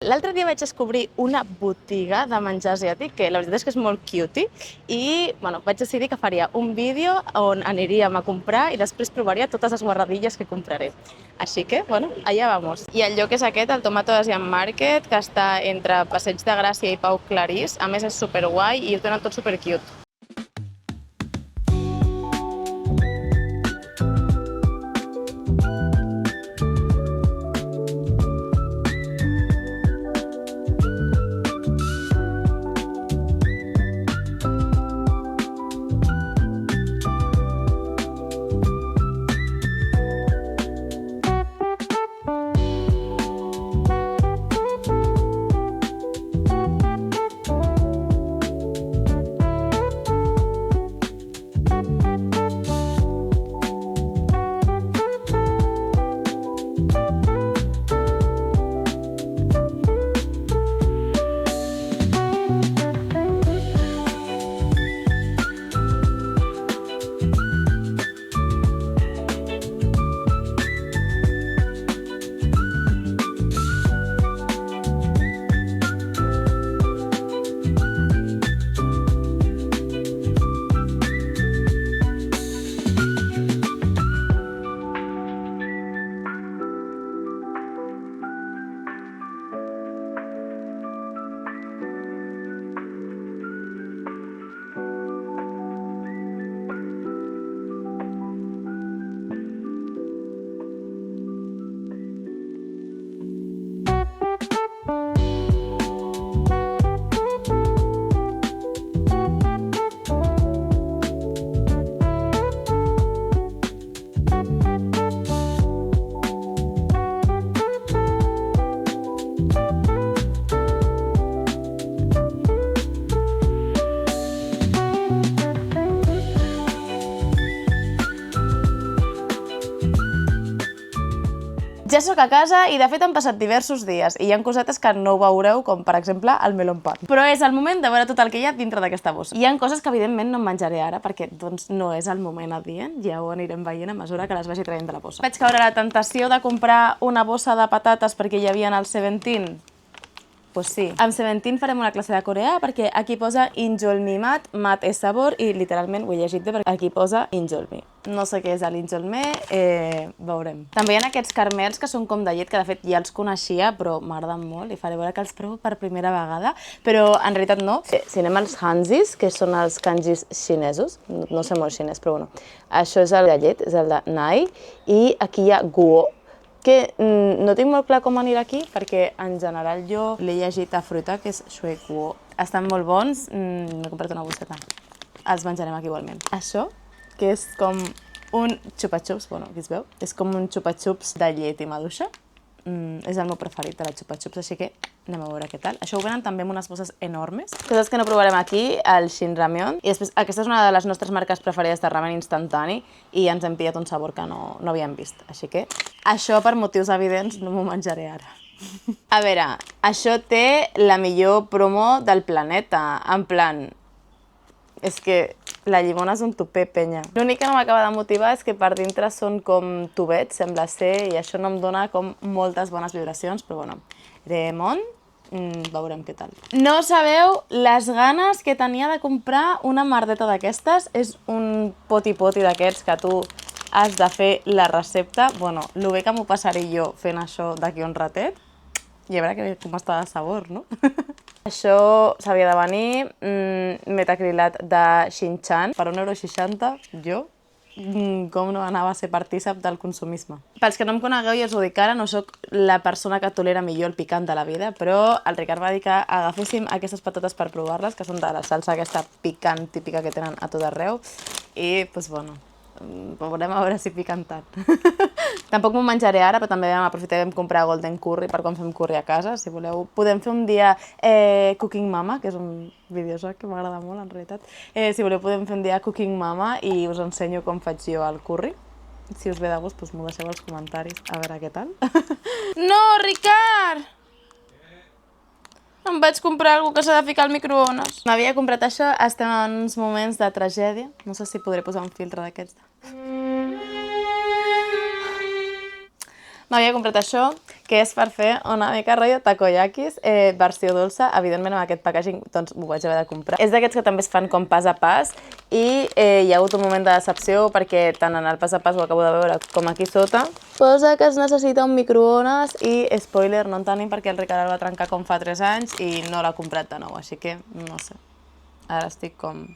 l'altre dia vaig descobrir una botiga de menjar asiàtic que la veritat és que és molt cutie i vaig decidir que faria un vídeo on aniríem a comprar i després provaria totes les guarradilles que compraré. Així que, allà vamos. I el lloc és aquest, el Tomato Asian Market, que està entre Passeig de Gràcia i Pau Clarís. A més, és superguai i ho tenen tot supercute. Ja sóc a casa i de fet han passat diversos dies i hi ha cosetes que no veureu, com per exemple el melon pan. Però és el moment de veure tot el que hi ha dintre d'aquesta bossa. Hi ha coses que evidentment no em menjaré ara perquè no és el moment adient, ja ho anirem veient a mesura que les vagi traient de la bossa. Vaig caure a la tentació de comprar una bossa de patates perquè hi havia al Seventeen. Pues sí. Amb Seventeen farem una classe de coreà perquè aquí posa injolmi mat, mat és sabor i literalment ho he llegit bé perquè aquí posa injolmi. No sé què és l'injolme, veurem. També hi ha aquests carmels que són com de llet, que de fet ja els coneixia, però m'agraden molt i faré veure que els provo per primera vegada, però en realitat no. Si anem als hanjis, que són els kanjis xinesos, no sé molt xinès, però bueno, això és el de llet, és el de nai, i aquí hi ha guo, que no tinc molt clar com anirà aquí, perquè en general jo l'he llegit a fruita, que és shui guo. Estan molt bons, m'he comprat una bosseta. Els menjarem aquí igualment. Això, que és com un xupa-xups, aquí es veu, és com un xupa-xups de llet i maduixa. És el meu preferit de la xupa-xups, així que anem a veure què tal. Això ho venen també amb unes bosses enormes. Coses que no provarem aquí, el Shin Ramyeon. I després, aquesta és una de les nostres marques preferides de ramen instantani i ens hem pillat un sabor que no havíem vist. Així que això, per motius evidents, no m'ho menjaré ara. A veure, això té la millor promo del planeta. En plan, és que la llimona és un tupé, penya. L'únic que no m'acaba de motivar és que per dintre són com tubets, sembla ser, i això no em dona com moltes bones vibracions, però bueno, Remon, veurem què tal. No sabeu les ganes que tenia de comprar una merdeta d'aquestes. És un poti-poti d'aquests que tu has de fer la recepta. Bueno, el bé que m'ho passaré jo fent això d'aquí un ratet. I a veure com està de sabor, no? Això s'havia de venir, metacrilat de Shin-chan, per 1,60 €, jo, com no anava a ser partícip del consumisme. Pels que no em conegueu, ja us ho dic ara, no sóc la persona que tolera millor el picant de la vida, però el Ricard va dir que agaféssim aquestes patates per provar-les, que són de la salsa aquesta picant típica que tenen a tot arreu, i, doncs, bueno, veurem a veure si piquen tant. Tampoc m'ho menjaré ara, però també vam aprofitar i vam comprar Golden Curry per quan fem curry a casa. Si voleu, podem fer un dia Cooking Mama, que és un videojoc que m'agrada molt, en realitat. Si voleu, podem fer un dia Cooking Mama i us ensenyo com faig jo el curry. Si us ve de gust, doncs m'ho deixeu als comentaris, a veure què tal. No, Ricard! Em vaig comprar alguna cosa que s'ha de ficar al microones. M'havia comprat això, estem en uns moments de tragèdia. No sé si podré posar un filtre d'aquests. M'havia comprat això, que és per fer una mica rotllo takoyakis, versió dolça. Evidentment amb aquest packaging doncs m'ho vaig haver de comprar. És d'aquests que també es fan com pas a pas i hi ha hagut un moment de decepció perquè tant en el pas a pas ho acabo de veure com aquí sota posa que es necessita un microones i, spoiler, no en tenim perquè el Ricard el va trencar com fa 3 anys i no l'ha comprat de nou, així que no sé. Ara estic com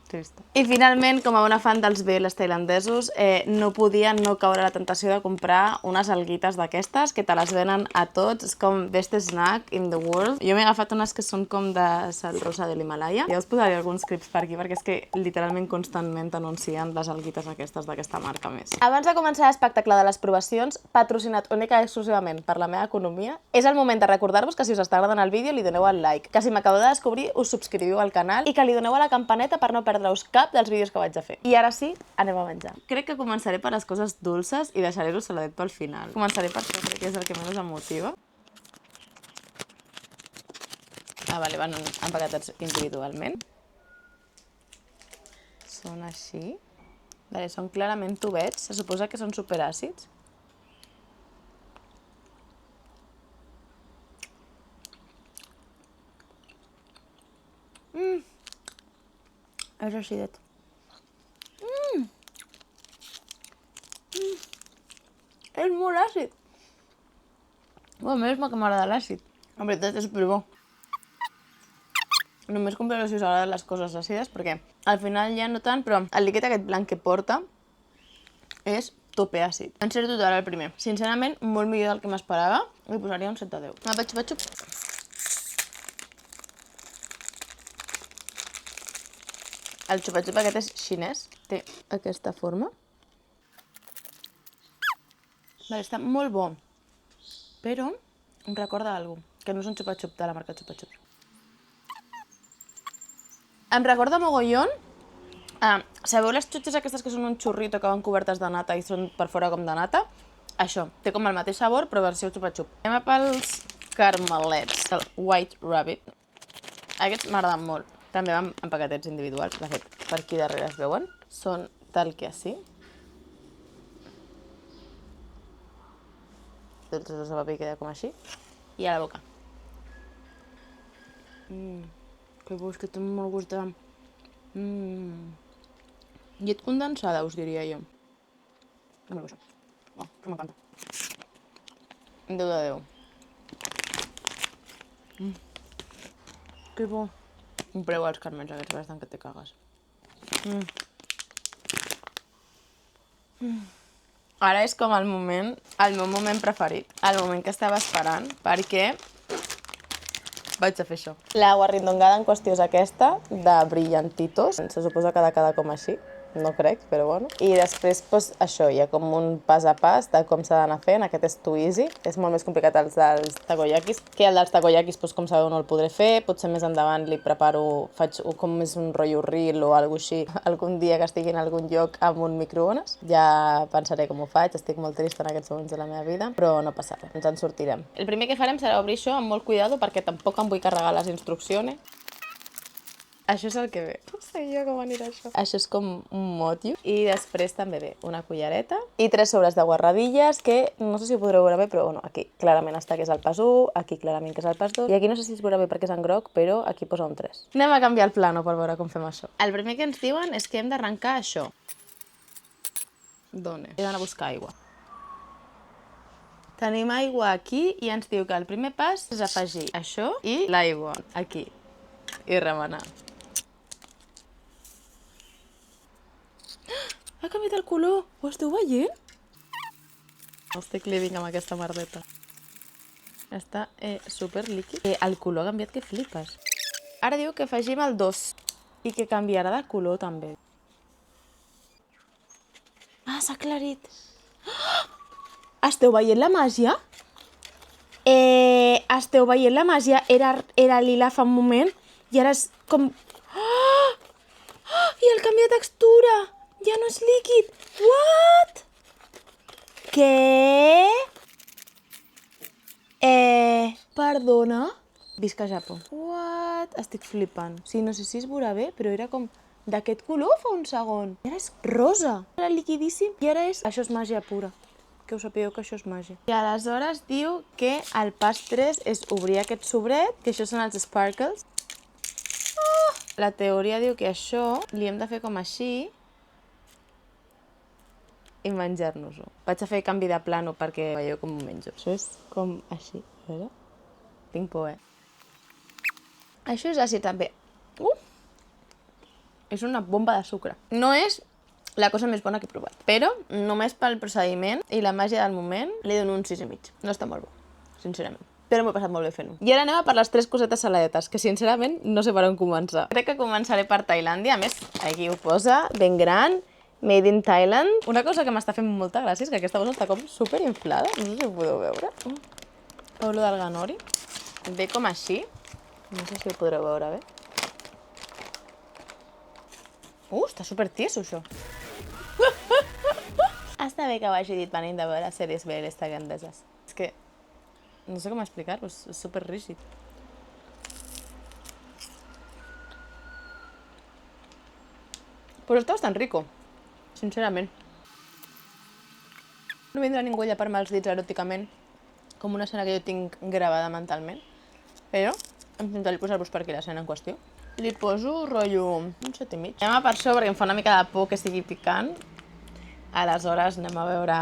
trista. I finalment, com a bona fan dels BLs tailandesos, no podia no caure la tentació de comprar unes alguites d'aquestes, que te les venen a tots, és com best snack in the world. Jo m'he agafat unes que són com de sal rosa de l'Himalaya. Ja us posaré alguns clips per aquí, perquè és que literalment constantment anuncien les alguites aquestes d'aquesta marca més. Abans de començar l'espectacle de les provacions, patrocinat única i exclusivament per la meva economia, és el moment de recordar-vos que si us està agradant el vídeo li doneu el like, que si m'acabeu de descobrir us subscriviu al canal i que li doneu a la campaneta per no perdre-us cap dels vídeos que vaig a fer. I ara sí, anem a menjar. Crec que començaré per les coses dolces i deixaré el saladet pel final. Començaré per això, crec que és el que més em motiva. Vale, van empaquetats individualment. Són així. Vale, són clarament tubets, se suposa que són superàcids. És acidet. És molt àcid. A més, que m'agrada l'àcid. En veritat, és superbo. Només compraré si us agraden les coses àcides, perquè al final ja no tant, però el líquid aquest blanc que porta és tope àcid. Encert total el primer. Sincerament, molt millor del que m'esperava. Li posaria un 7 de 10. Xup. El xupa-xup aquest és xinès, té aquesta forma. Vale, està molt bo, però em recorda alguna cosa, que no és un xupa-xup de la marca xupa-xup. Em recorda mogollon, sabeu les xutxes aquestes que són un xurrito que van cobertes de nata i són per fora com de nata? Això, té com el mateix sabor però versió xupa-xup. Anem a pels carmelets, el White Rabbit. Aquests m'agraden molt. També van en paquetets individuals, de fet, per aquí darrere es veuen. Són tal que així. Tot el tros de paper queda com així. I a la boca. Que bo, és que té molt gust de... Llet condensada, us diria jo. No me lo sé. Oh, que m'encanta. 10 de 10. Que bo. Compreu els carmels aquests bastant que te cagues. Ara és com el meu moment preferit, el moment que estava esperant, perquè vaig a fer això. La guarrindongada en qüestió és aquesta, de brillantitos. Se suposa que ha de quedar com així. No crec, però bueno. I després, doncs, això, hi ha com un pas a pas de com s'ha d'anar fent. Aquest és too easy. És molt més complicat els dels takoyakis, que el dels takoyakis, doncs, com sabeu, no el podré fer. Potser més endavant li preparo, faig com més un rotllo reel o alguna cosa així, algun dia que estigui en algun lloc amb un microones. Ja pensaré com ho faig, estic molt trista en aquests moments de la meva vida, però no passa res, ens en sortirem. El primer que farem serà obrir això amb molt cuidado, perquè tampoc em vull carregar les instruccions. Això és el que ve. No sé jo com anirà això. Això és com un motiu. I després també ve una cullereta i 3 sobres de guarradilles que no sé si ho podreu veure bé, però bueno, aquí clarament està que és el pas 1, aquí clarament que és el pas 2 i aquí no sé si es veurà bé perquè és en groc, però aquí posa un 3. Anem a canviar el plano per veure com fem això. El primer que ens diuen és que hem d'arrencar això. D'on és? He d'anar a buscar aigua. Tenim aigua aquí i ens diu que el primer pas és afegir això i l'aigua aquí i remenar. Ha canviat el color, ho esteu veient? No estic living amb aquesta merdeta. Està super líquid. El color ha canviat que flipes. Ara diu que afegim el 2 i que canviarà de color també. Ah, s'ha aclarit. Esteu veient la màgia? Esteu veient la màgia? Era lila fa un moment i ara és com... I el canvi de textura! Ja no és líquid! What? Què? Perdona? Visca Japó. What? Estic flipant. Sí, no sé si es veurà bé, però era com d'aquest color fa un segon. I ara és rosa. Era liquidíssim i ara és... Això és màgia pura. que ho sapigueu que això és màgia. I aleshores diu que el pas 3 és obrir aquest sobret, que això són els sparkles. La teoria diu que això li hem de fer com així i menjar-nos-ho. Vaig a fer canvi de plano perquè veieu com ho menjo. Això és com així, a veure? Tinc por, Això és àcid també. És una bomba de sucre. No és la cosa més bona que he provat, però només pel procediment i la màgia del moment li dono un 6,5. No està molt bo, sincerament. Però m'ho he passat molt bé fent-ho. I ara anem a per les 3 cosetes saladetes, que sincerament no sé per on començar. Crec que començaré per Tailàndia. A més, aquí ho posa, ben gran, Made in Thailand. Una cosa que m'està fent molta gràcia és que aquesta bossa està com superinflada. No sé si ho podeu veure. Olor del ganori. Ve com així. No sé si ho podreu veure bé. Està supertieso, això. Està bé que ho hagi dit venint de veure sèries BLs tailandeses. És que no sé com explicar-ho, és superrígid. Però està bastant rico, sincerament. No vindrà ningú a llepar-me els dits eròticament, com una escena que jo tinc gravada mentalment, però intentaré posar-vos per aquí l'escena en qüestió. Li poso rotllo un 7,5. Anem a per això perquè em fa una mica de por que sigui picant. Aleshores anem a veure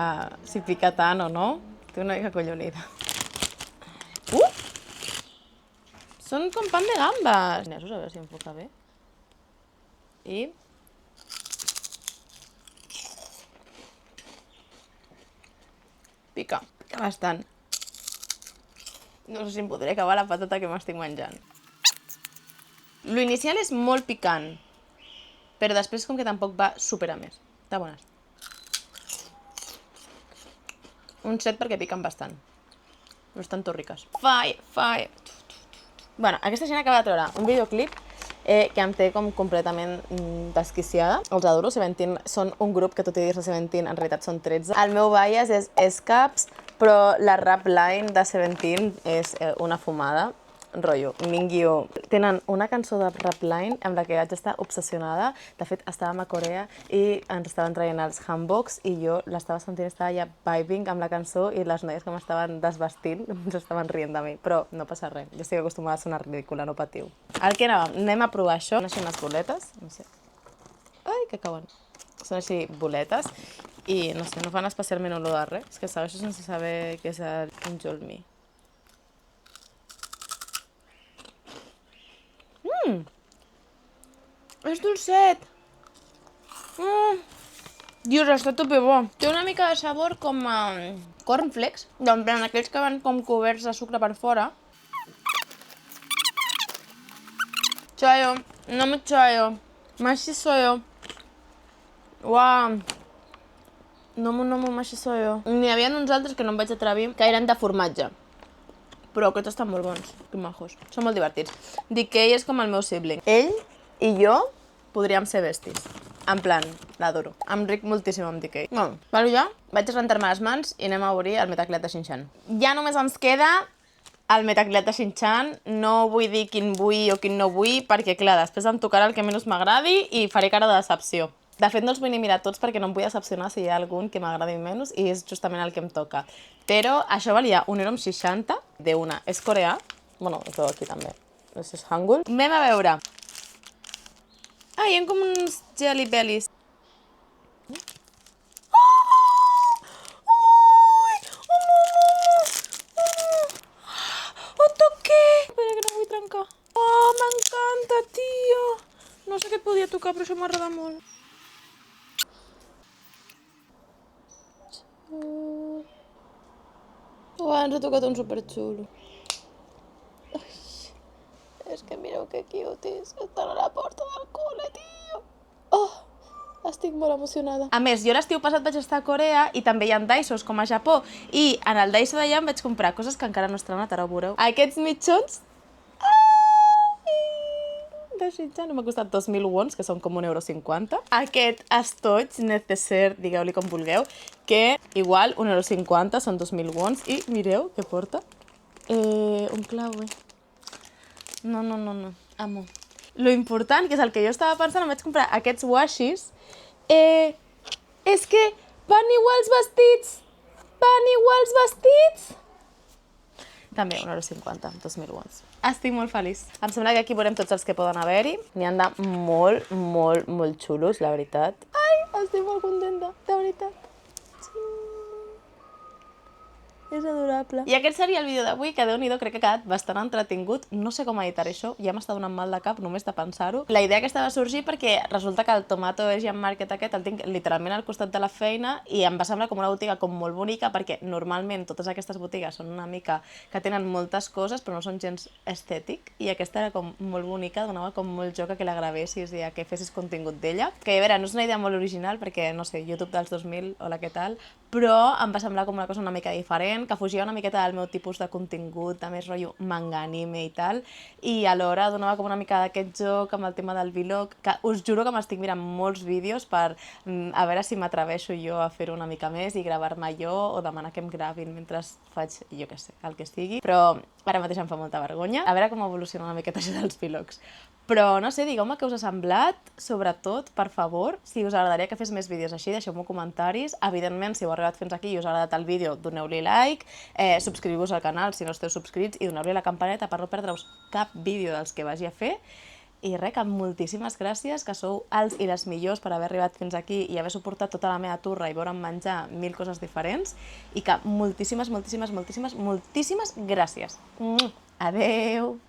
si pica tant o no. Té una mica collonida. Són com pan de gambes. A veure si enfoca bé. I... pica bastant. No sé si em podré acabar la patata que m'estic menjant. L'inicial és molt picant, però després com que tampoc va super a més. Està bones. Un 7 perquè piquen bastant. Però estan tot riques. Fire. Bueno, aquesta gent acaba de treure un videoclip que em té com completament desquiciada. Els adoro, Seventeen són un grup que tot i dir-se Seventeen en realitat són 13. El meu bias és Escaps, però la rap line de Seventeen és una fumada. Rotllo, Mingyu. Tenen una cançó de rap line amb la que vaig estar obsessionada. De fet, estàvem a Corea i ens estaven traient els hanboks i jo l'estava sentint, estava ja vibing amb la cançó i les noies que m'estaven desvestint s'estaven rient de mi. Però no passa res, jo estic acostumada a sonar ridícula, no patiu. El que anàvem, anem a provar això. Són així unes boletes, no sé. Ai, que cauen. Són així boletes i no sé, no fan especialment olor de res. És que segueixo sense saber què és el Injolmi. És dolcet. Dios, està tope bo. Té una mica de sabor com a cornflakes. En plan, aquells que van com coberts de sucre per fora. Chayo, no me chayo. Mashi soyo. Uau. No, mashi soyo. N'hi havia uns altres que no em vaig atrevir, que eren de formatge. Però aquests estan molt bons, que majos. Són molt divertits. Dic que ell és com el meu sibling. Ell i jo podríem ser besties. En plan, l'adoro. Em ric moltíssim amb DK. Bueno, ja vaig a rentar-me les mans i anem a obrir el Metaclet de Shin-chan. Ja només ens queda el Metaclet de Shin-chan. No vull dir quin vull o quin no vull, perquè clar, després em tocarà el que menys m'agradi i faré cara de decepció. De fet, no els vull ni mirar tots perquè no em vull decepcionar si hi ha algun que m'agradi menys i és justament el que em toca. Però això valia 1,60 € d'una. És coreà. Bueno, es veu aquí també. Això és Hangul. Anem a veure. Ah, hi ha com uns jelly bellies. Ho toqué! Espera que no vull trencar. Oh, m'encanta, tio! No sé què et podia tocar, però això m'agrada molt. Ens ha tocat un superxulo. És que mireu que cuties. Estan a la porta del col·le, tio. Estic molt emocionada. A més, jo l'estiu passat vaig estar a Corea i també hi ha Daisos com a Japó. I en el Daiso d'allà em vaig comprar coses que encara no he estrenat, ara ho veureu. Aquests mitjons de Shin-chan m'ha costat 2.000 wons, que són com 1,50 €. Aquest estoig necessaire, digueu-li com vulgueu, que igual 1,50 € són 2.000 wons. I mireu què porta. Un clave. No. Amo. Lo important, que és el que jo estava pensant, em vaig comprar aquests washis. És que van iguals vestits. van iguals vestits? També, 1,50 €, 2.000 wons. Estic molt feliç. Em sembla que aquí veurem tots els que poden haver-hi. N'hi han de molt, molt, molt xulos, la veritat. Ai, estic molt contenta, de veritat. És adorable. I aquest seria el vídeo d'avui, que Déu-n'hi-do, crec que ha quedat bastant entretingut. No sé com editar això, ja m'està donant mal de cap només de pensar-ho. La idea aquesta va sorgir perquè resulta que el Tomato Asian Market aquest el tinc literalment al costat de la feina i em va semblar com una botiga com molt bonica perquè normalment totes aquestes botigues són una mica que tenen moltes coses però no són gens estètic i aquesta era com molt bonica, donava com molt joc a que la gravessis i a que fessis contingut d'ella. Que a veure, no és una idea molt original perquè, no sé, YouTube dels 2000, hola, què tal, però em va semblar com una cosa una mica diferent, que fugia una miqueta del meu tipus de contingut, de més rotllo manga anime i tal, i alhora donava com una mica d'aquest joc amb el tema del vlog, que us juro que m'estic mirant molts vídeos per a veure si m'atreveixo jo a fer-ho una mica més i gravar-me jo o demanar que em gravin mentre faig, jo què sé, el que sigui, però ara mateix em fa molta vergonya. A veure com evoluciona una miqueta això dels vlogs. Però, no sé, digueu-me què us ha semblat, sobretot, per favor, si us agradaria que fes més vídeos així, deixeu-me comentaris. Evidentment, si heu arribat fins aquí i us ha agradat el vídeo, doneu-li like, subscriviu-vos al canal si no esteu subscrits i doneu-li a la campaneta per no perdre-us cap vídeo dels que vagi a fer. I res, que moltíssimes gràcies, que sou els i les millors per haver arribat fins aquí i haver suportat tota la meva turra i veure'm menjar 1000 coses diferents i que moltíssimes, moltíssimes, moltíssimes, moltíssimes gràcies. Adeu!